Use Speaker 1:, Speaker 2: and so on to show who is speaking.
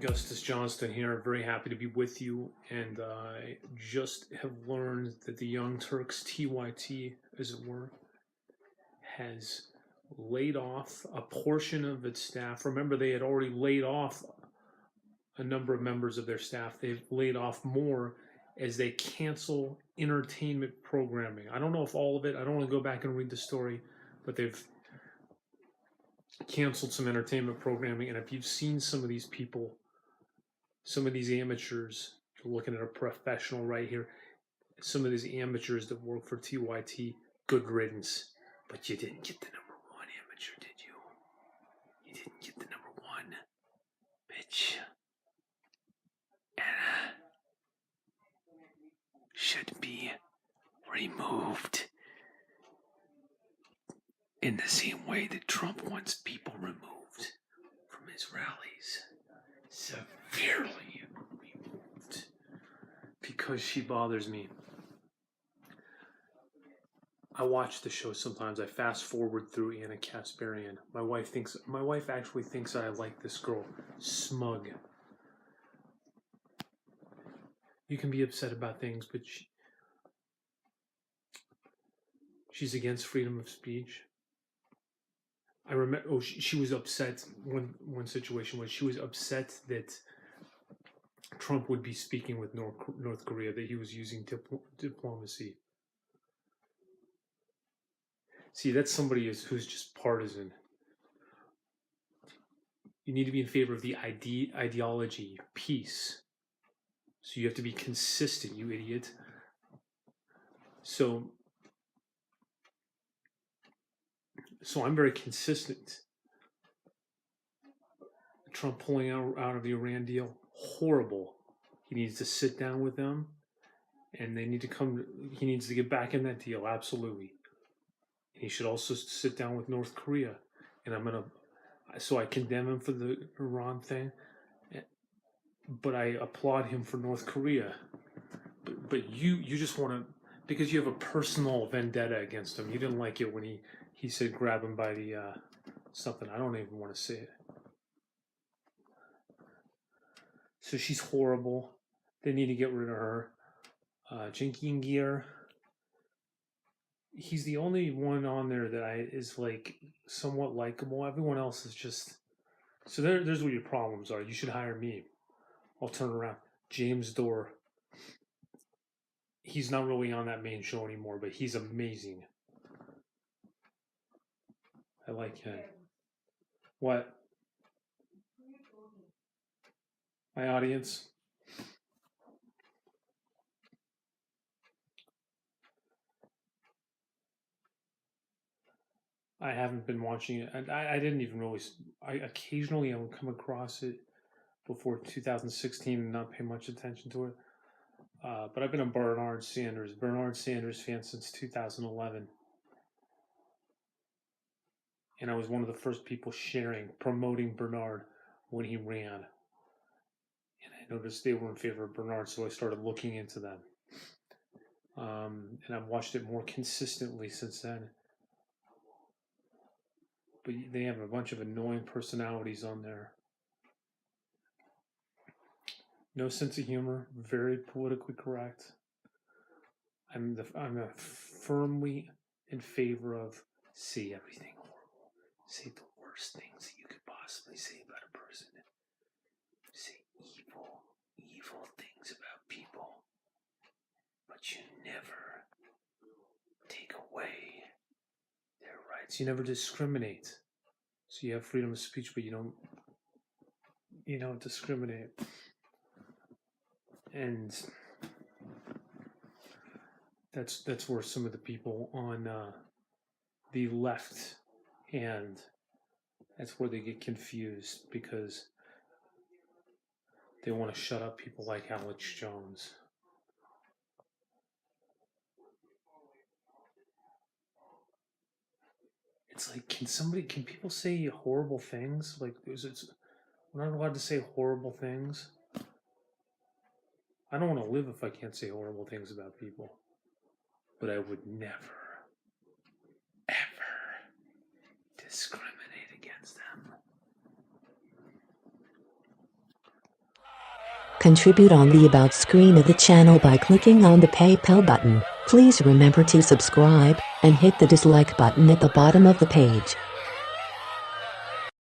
Speaker 1: Augustus Johnston here. Very happy to be with you. And I just have learned that the Young Turks TYT, as it were, has laid off a portion of its staff. Remember, they had already laid off a number of members of their staff. They've laid off more as they cancel entertainment programming. I don't know if all of it, I don't want to go back and read the story, but they've canceled some entertainment programming. And if you've seen some of these people, some of these amateurs, you're looking at a professional right here, some of these amateurs that work for TYT, good riddance. But you didn't get the number one amateur, did you? You didn't get the number one, bitch. Anna should be removed in the same way that Trump wants people removed from his rallies. Severely removed. Because she bothers me. I watch the show sometimes. I fast forward through Anna Kasparian. My wife actually thinks I like this girl. Smug. You can be upset about things, but she's against freedom of speech. I remember, she was upset. One situation was she was upset that Trump would be speaking with North Korea, that he was using diplomacy. See, that's somebody who's just partisan. You need to be in favor of the ideology, peace. So you have to be consistent, you idiot. So I'm very consistent. Trump pulling out of the Iran deal, horrible. He needs to sit down with them, and he needs to get back in that deal, absolutely. And he should also sit down with North Korea. And I condemn him for the Iran thing, but I applaud him for North Korea. But you just want to, because you have a personal vendetta against him. You didn't like it when he said grab him by the something. I don't even want to say it. So she's horrible. They need to get rid of her. Gear. He's the only one on there that is like somewhat likable. Everyone else is just. So there's what your problems are. You should hire me. I'll turn around. James Dorr. He's not really on that main show anymore, but he's amazing. I like him. What? My audience? I haven't been watching it. I didn't even really. Occasionally I would come across it before 2016 and not pay much attention to it. But I've been a Bernard Sanders fan since 2011. And I was one of the first people promoting Bernard when he ran. And I noticed they were in favor of Bernard, so I started looking into them. And I've watched it more consistently since then. But they have a bunch of annoying personalities on there. No sense of humor, very politically correct. I'm firmly in favor of say everything horrible. Say the worst things that you could possibly say about a person. Say evil things about people. But you never take away their rights. You never discriminate. So you have freedom of speech, but you don't discriminate. And that's where some of the people on the left hand, that's where they get confused, because they want to shut up people like Alex Jones. It's like, can people say horrible things? Like, we're not allowed to say horrible things. I don't want to live if I can't say horrible things about people. But I would never, ever discriminate against them.
Speaker 2: Contribute on the About screen of the channel by clicking on the PayPal button. Please remember to subscribe and hit the dislike button at the bottom of the page.